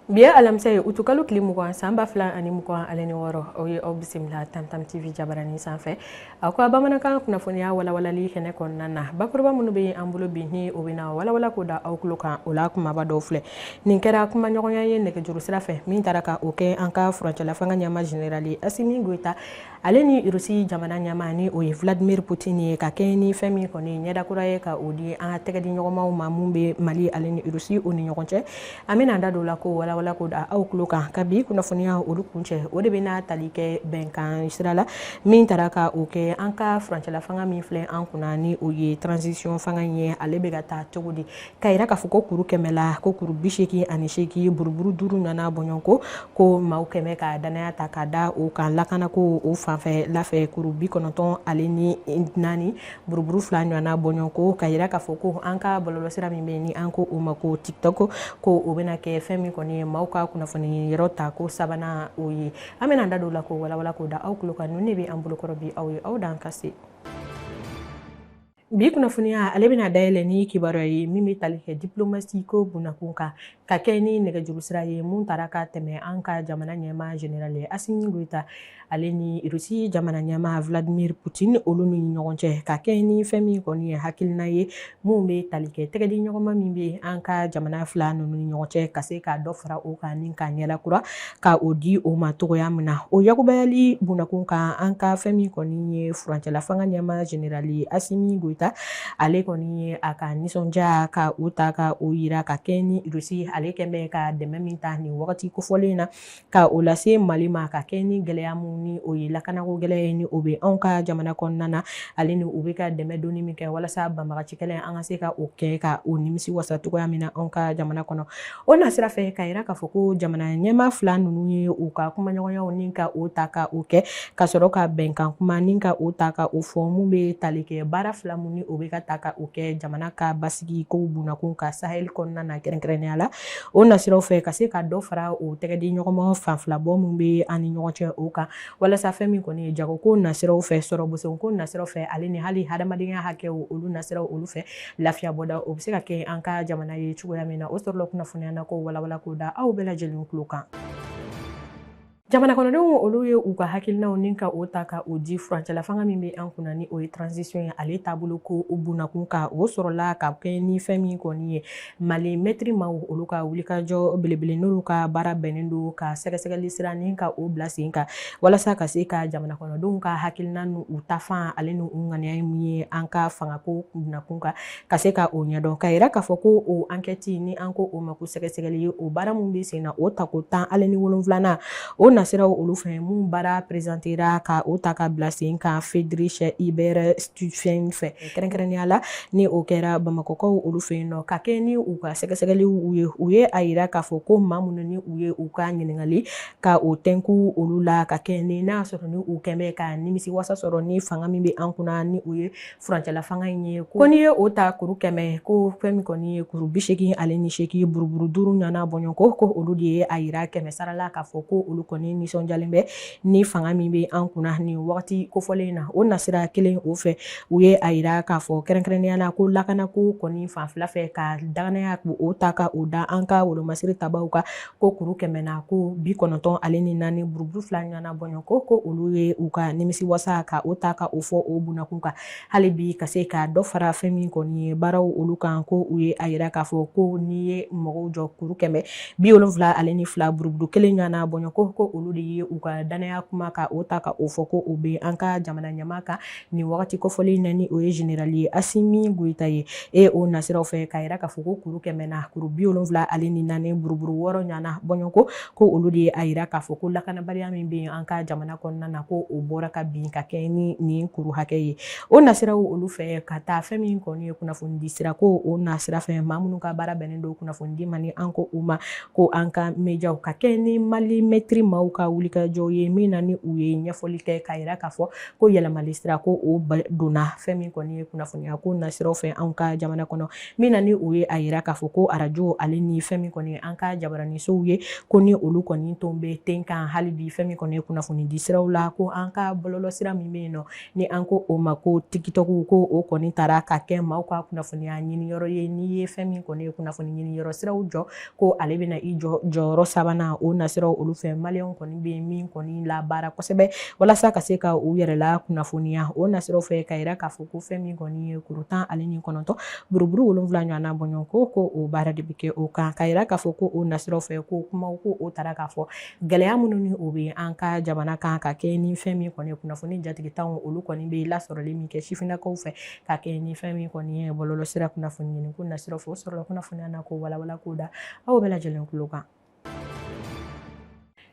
Biya alamsa utukalu klimugan samba flan ani mugan aleni woro oye obismillah tamtam tv jabarani sanfɛ akwa bamanankan kunnafoniya walawalali kɛnɛ kɔnɔna na bakuruba minnu bɛ an bolo bi ni o bɛna walawala ko da aw tulo kan o la kumaba dɔw filɛ nin kɛra kuma ɲɔgɔnya ye nɛgɛjuru sira fɛ min taara ka o kɛ an ka furancɛla fanga ɲɛma generali Asimi Goita ale ni Rusi jamana ɲɛma ni o ye Vladimir Putin ye ka kɛ ni fɛn min kɔni ɲɛdakura ye ka o di an tɛgɛ di ɲɔgɔnmaw ma mun bɛ Mali ale ni Rusi o ni ɲɔgɔn cɛ an bɛna da don la ko walawala ko da aw tulo kan ka bi kunnafoniya olu kuncɛ o de bɛna tali kɛ bɛnkan sira la min taara ka o kɛ an ka furancɛla fanga min filɛ an kunna ni o ye transition fanga ye ale bɛ ka taa cogo di ka yira k'a fɔ ko kuru 100 la ko kuru 88 buruburu 5 nana bɔɲɔnko ko maaw kɛmɛ ka danaya ta ka da o kan lakana ko o fanfɛ lafɛ kuru 94 ale ni 4 buruburu 2 ɲɔgɔnna bɔɲɔnko ka yira k'a fɔ ko an ka bɔlɔlɔsira min bɛ ni an ko o ma ko TikTok ko o bɛna kɛ fɛn min kɔni ye maaw ka kunnafoni yɔrɔ ta ko sabanan o ye an bɛna da don la ko walawala ko da aw tulo kan ninnu de bɛ an bolokɔrɔ bi aw ye aw dan ka se bi kunnafoniya ale bɛna dayɛlɛ ni kibaruya ye min bɛ tali kɛ diplomasi ko bunakun kan ka kɛ ni nɛgɛjuru sira ye mun taara ka tɛmɛ an ka jamana ɲɛma general Asimi Goita ale ni Rusi jamana ɲɛma Vladimir Putin olu ni ɲɔgɔn cɛ ka kɛ ni fɛn min kɔni ye hakilina ye mun bɛ tali kɛ tɛgɛdi ɲɔgɔnma min bɛ an ka jamana fila ninnu ni ɲɔgɔn cɛ ka se ka dɔ fara o kan ni ka ɲɛlakura ka o di o ma togoya min na o yakubayali bunakun kan an ka fɛn min kɔni ye furancɛla fanga ɲɛma general Asimi Goita ale kɔni ye a ka nisɔndiya ka o ta ka o yira ka kɛ ni Rusi ale kɛmɛ ka dɛmɛ min ta ni wagati kofɔlen na ka o lase Mali ma ka kɛ ni gɛlɛya mun ni o ye lakanako gɛlɛya ye ni o bɛ anw ka jamana kɔnɔna na ale ni u bɛ ka dɛmɛ doni min kɛ walasa banbagaci kɛlɛ an ka se ka o kɛ ka o nimisi wasa togoya min na anw ka jamana kɔnɔ o na sira fɛ ka yira k'a fɔ ko jamana ɲɛma fila ninnu ye u ka kumaɲɔgɔnyaw ni ka o ta ka o kɛ ka sɔrɔ ka bɛnkan kuma ni ka o ta ka o fɔ mun bɛ tali kɛ baara fila mun ni o bɛ ka ta ka o kɛ jamana ka basigi ko bunakun ka Sahel kɔnɔna na kɛrɛnkɛrɛnnenya la o nasiraw fɛ ka se ka dɔ fara o tɛgɛdi ɲɔgɔnma fanfilabɔ mun bɛ an ni ɲɔgɔn cɛ o kan walasa fɛn min kɔni ye jagoko nasiraw fɛ sɔrɔ bosonko nasiraw fɛ ale ni hali hadamadenya hakɛw olu nasiraw olu fɛ lafiya bɔda o bɛ se ka kɛ an ka jamana ye cogoya min na o sɔrɔla kunnafoniya na ko walawala ko da aw bɛɛ lajɛlen tulo kan jamana kɔnɔdenw olu ye u ka hakilinaw ni ka o ta ka o di furancɛla fanga min bɛ an kunna ni o ye transition ye ale taabolo ko o bunakun ka o sɔrɔla ka kɛ ni fɛn min kɔni ye Mali mɛtiri maaw olu ka wulikajɔ belebele n'olu ka baara bɛnnen don ka sɛgɛsɛgɛli sira ni ka o bila sen kan walasa ka se ka jamana kɔnɔdenw ka hakilina n'u u tafan ale ni u ŋaniya ye min ye an ka fangako bunakun kan ka se ka o ɲɛdɔn ka yira k'a fɔ ko o enquête ni an ko o ma ko sɛgɛsɛgɛli ye o baara mun bɛ sen na o tako 10 ale ni 7 o nasiraw olu fɛ mun baara présentera ka o ta ka bila sen kan Friedrich Ebert Stufen fɛ kɛrɛnkɛrɛnnenya la ni o kɛra Bamakɔkaw olu fɛ yen nɔ ka kɛ ni u ka sɛgɛsɛgɛliw u ye a yira k'a fɔ ko maa minnu ni u ye u ka ɲininkali ka o tɛnku olu la ka kɛ ni n'a sɔrɔ ni u kɛmɛ ka nimisi wasa sɔrɔ ni fanga min bɛ an kunna ni u ye furancɛla fanga in ye ko n'i ye o ta kuru 100 ko fɛn min kɔni ye kuru 88 buruburu 5 ɲɔgɔnna bɔɲɔnko ko olu de ye a yira 100 sarala k'a fɔ ko olu kɔni nisɔndiyalen bɛ ni fanga min bɛ an kunna ni wagati kofɔlen na o nasira kelen o fɛ u ye a yira k'a fɔ kɛrɛnkɛrɛnnenya la ko lakanako kɔni fanfɛla fɛ ka daganaya o ta ka o da an ka wolomasiri tabaw ka ko kuru 100 na ko 94 ale ni 4 buruburu 2 ɲɔgɔnna bɔɲɔnko ko olu ye u ka nimisi wasa ka o ta ka o fɔ o bunakun kan hali bi ka se ka dɔ fara fɛn min kɔni ye baaraw olu kan ko u ye a yira k'a fɔ ko n'i ye mɔgɔw jɔ kuru 172 ale ni 2 buruburu 1 ɲɔgɔnna bɔɲɔnko ko olu de ye u ka danaya kuma ka o ta ka o fɔ ko o bɛ an ka jamana ɲɛma kan ni wagati kofɔlen na ni o ye general ye Asimi Goita ye o nasiraw fɛ ka yira k'a fɔ ko kuru 100 na kuru 70 ale ni 4 buruburu 6 ɲɔgɔnna bɔɲɔnko ko olu de ye a yira k'a fɔ ko lakanabaliya min bɛ an ka jamana kɔnɔna na ko o bɔra ka bin ka kɛ ni nin kuru hakɛ ye o nasiraw olu fɛ ka taa fɛn min kɔni ye kunnafoni di sira ko o nasira fɛ maa minnu ka baara bɛnnen don kunnafoni di ma ni an ko u ma ko an ka mejaw ka kɛ ni Mali mɛtiri maaw maaw ka wulikajɔ ye min na ni u ye ɲɛfɔli kɛ k'a yira k'a fɔ ko yɛlɛmali sira ko o donna fɛn min kɔni ye kunnafoniya ko nasiraw fɛ anw ka jamana kɔnɔ min na ni u ye a yira k'a fɔ ko arajo ale ni fɛn min kɔni ye an ka jabaranisow ye ko ni olu kɔni tun bɛ ten kan hali bi fɛn min kɔni ye kunnafoni di siraw la ko an ka bɔlɔlɔsira min bɛ yen nɔ ni an ko o ma ko tikitɔku ko o kɔni taara ka kɛ maaw ka kunnafoniya ɲiniyɔrɔ ye n'i ye fɛn min kɔni ye kunnafoni ɲiniyɔrɔ siraw jɔ ko ale bɛna i jɔ jɔyɔrɔ sabanan o nasiraw olu fɛ maliyɛnw kɔni bɛ min kɔni labaara kosɛbɛ walasa ka se ka u yɛrɛ la kunnafoniya o nasiraw fɛ ka yira k'a fɔ ko fɛn min kɔni ye kuru 19 buruburu 7 ɲɔgɔnna bɔɲɔgɔn ko o baara de bɛ kɛ o kan ka yira k'a fɔ ko o nasiraw fɛ ko kumaw ko o taara k'a fɔ gɛlɛya minnu ni o bɛ an ka jamana kan ka kɛ ni fɛn min kɔni ye kunnafoni jatigitanw olu kɔni bɛ lasɔrɔli min kɛ sifinnakaw fɛ ka kɛ ni fɛn min kɔni ye bɔlɔlɔsira kunnafoni ɲini ko nasiraw fɛ o sɔrɔla kunnafoniya na ko walawala k'o da aw bɛɛ lajɛlen tulo kan.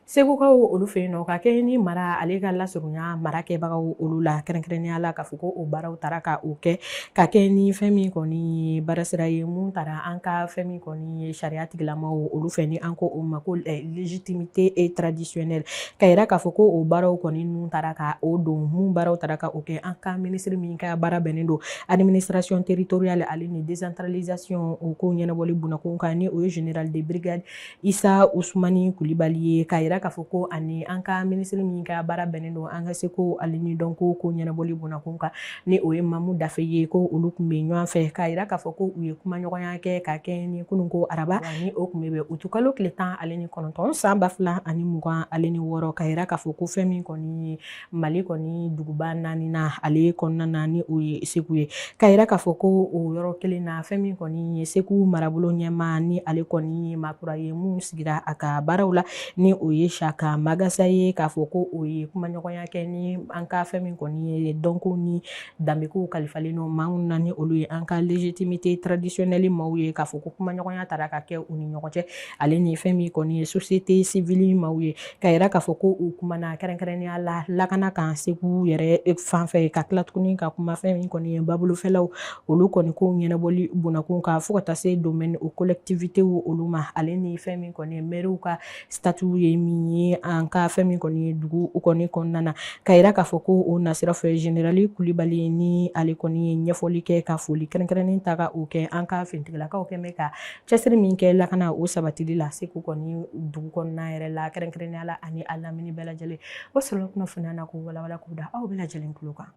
Segukaw olu fɛ yen nɔ ka kɛ ni mara ale ka lasurunya mara kɛbagaw olu la kɛrɛnkɛrɛnnenya la k'a fɔ ko o baaraw taara ka o kɛ ka kɛ ni fɛn min kɔni ye baarasira ye mun taara an ka fɛn min kɔni ye sariya tigilamaw olu fɛ ni an ko o ma ko légitimité traditionnelle ka yira k'a fɔ ko o baaraw kɔni nun taara ka o don mun baaraw taara ka o kɛ an ka minisiri min ka baara bɛnnen don administration territoriale ale ni décentralisation o ko ɲɛnabɔli bunakun kan ni o ye général de brigade Isa Usmani Kulibali ye ka yira k'a fɔ ko ani an ka minisiri min ka baara bɛnnen don an ka se ko ale ni dɔn ko ɲɛnabɔli bunakun kan ni o ye Mamu Dafe ye ko olu tun bɛ ɲɔgɔn fɛ ka yira k'a fɔ ko u ye kumaɲɔgɔnya kɛ ka kɛ ni kunun ko araba ni o tun bɛ bɛn utukalo tile 19 san 2026 ka yira k'a fɔ ko fɛn min kɔni ye Mali kɔni duguba 4 na ale kɔnɔna na ni o ye Segu ye ka yira k'a fɔ ko o yɔrɔ kelen na fɛn min kɔni ye Segu marabolo ɲɛma ni ale kɔni ye maakura ye mun sigira a ka baaraw la ni o ye Saka Magasa ye k'a fɔ ko o ye kumaɲɔgɔnya kɛ ni an ka fɛn min kɔni ye dɔnko ni danbekow kalifalen no maa minnu na ni olu ye an ka légitimité traditionnelle maaw ye k'a fɔ ko kumaɲɔgɔnya taara ka kɛ u ni ɲɔgɔn cɛ ale ni fɛn min kɔni ye société civile maaw ye ka yira k'a fɔ ko u kumana kɛrɛnkɛrɛnnenya la lakana kan Segu yɛrɛ fanfɛ ka tila tuguni ka kuma fɛn min kɔni ye babolofɛlaw olu kɔni ko ɲɛnabɔli bunakun kan fo ka taa se domaine o collectivité olu ma ale ni fɛn min kɔni ye maire ka statut ye min ye an ka fɛn min kɔni ye dugu kɔni kɔnɔna na ka yira k'a fɔ ko o nasira fɛ générali Kulibali ni ale kɔni ye ɲɛfɔli kɛ ka foli kɛrɛnkɛrɛnnen ta ka o kɛ an ka fintigilakaw kɛn bɛ ka cɛsiri min kɛ lakana o sabatili la Segu kɔni dugu kɔnɔna yɛrɛ la kɛrɛnkɛrɛnnenya la ani a lamini bɛɛ lajɛlen o sɔrɔla kunnafoniya na ko walawala k'u da aw bɛɛ lajɛlen tulo kan.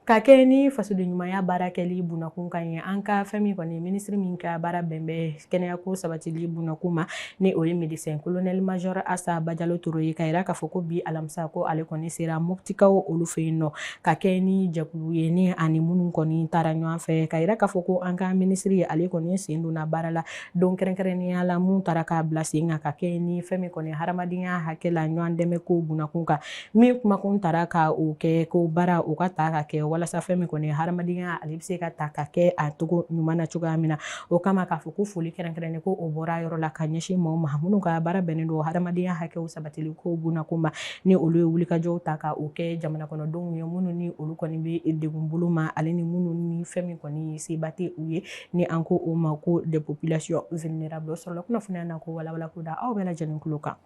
Ka kɛ ni fasoden ɲumanya baara kɛli bunakun kan ye an ka fɛn min kɔni minisiri min ka baara bɛn bɛ kɛnɛyako sabatili bunakun ma ni o ye médecin colonel major Asa Bajalo Toro ye ka yira k'a fɔ ko bi alamisa ko ale kɔni sera Moptikaw olu fɛ yen nɔ ka kɛ ni jɛkulu ye ni ani minnu kɔni taara ɲɔgɔn fɛ ka yira k'a fɔ ko an ka minisiri ale kɔni sen donna baara la don kɛrɛnkɛrɛnnenya la mun taara k'a bila sen kan ka kɛ ni fɛn min kɔni hadamadenya hakɛ la ɲɔgɔn dɛmɛ ko bunakun kan min kumakun taara ka o kɛ ko baara o ka ta ka kɛ walasa fɛn min kɔni hadamadenya ale bɛ se ka ta ka kɛ a togo ɲuman na cogoya min na o kama k'a fɔ ko foli kɛrɛnkɛrɛnnen ko o bɔra yɔrɔ la ka ɲɛsin maaw ma minnu ka baara bɛnnen don hadamadenya hakɛw sabatili ko bunakun ma ni olu ye wulikajɔw ta ka o kɛ jamana kɔnɔdenw ye minnu ni olu kɔni bɛ degun bolo ma ale ni minnu ni fɛn min kɔni seba tɛ u ye ni an ko o ma ko des populations vulnérables sɔrɔla kunnafoniya na ko walawala ko da aw bɛɛ lajɛlen tulo kan.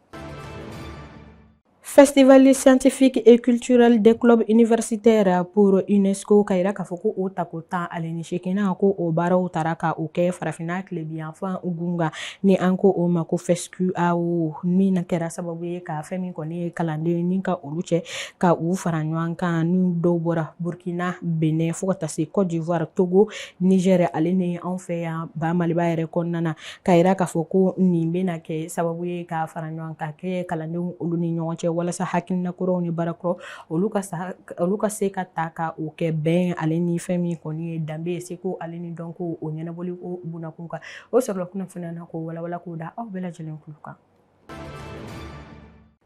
Festival scientifique et culturel des clubs universitaires pour UNESCO ka yira k'a fɔ ko o tako 18 ko o baaraw taara ka o kɛ farafinna tilebiyanfan gunga ni an ko o ma ko FESCUAO min kɛra sababu ye ka fɛn min kɔni ye kalanden ni ka olu cɛ ka u fara ɲɔgɔn kan ni dɔw bɔra Burkina, Benin fo ka taa se Côte d'Ivoire, Togo, Niger ale ni anw fɛ yan ba Maliba yɛrɛ kɔnɔna na ka yira k'a fɔ ko nin bɛna kɛ sababu ye ka fara ɲɔgɔn kan kɛ kalandenw olu ni ɲɔgɔn cɛ walasa hakilina kuraw ni baarakɔrɔ olu ka se ka ta ka o kɛ bɛn ale ni fɛn min kɔni ye danbe ye seko ale ni dɔnko o ɲɛnabɔli ko bunakun kan o sɔrɔla kunnafoniya na ko walawala k'o da aw bɛɛ lajɛlen tulo kan.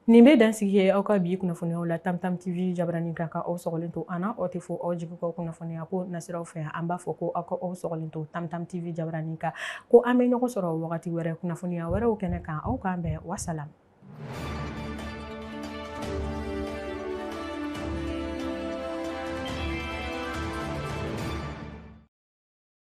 Nin bɛ dansigi ye aw ka bi kunnafoniyaw la Tam Tam TV jabaranin kan ka aw sɔgɔlen to an na aw tɛ fo aw jigikaw kunnafoniya ko nasiraw fɛ an b'a fɔ ko aw ka aw sɔgɔlen to Tam Tam TV jabaranin kan ko an bɛ ɲɔgɔn sɔrɔ wagati wɛrɛ kunnafoniya wɛrɛw kɛnɛ kan aw k'an bɛn wasalam.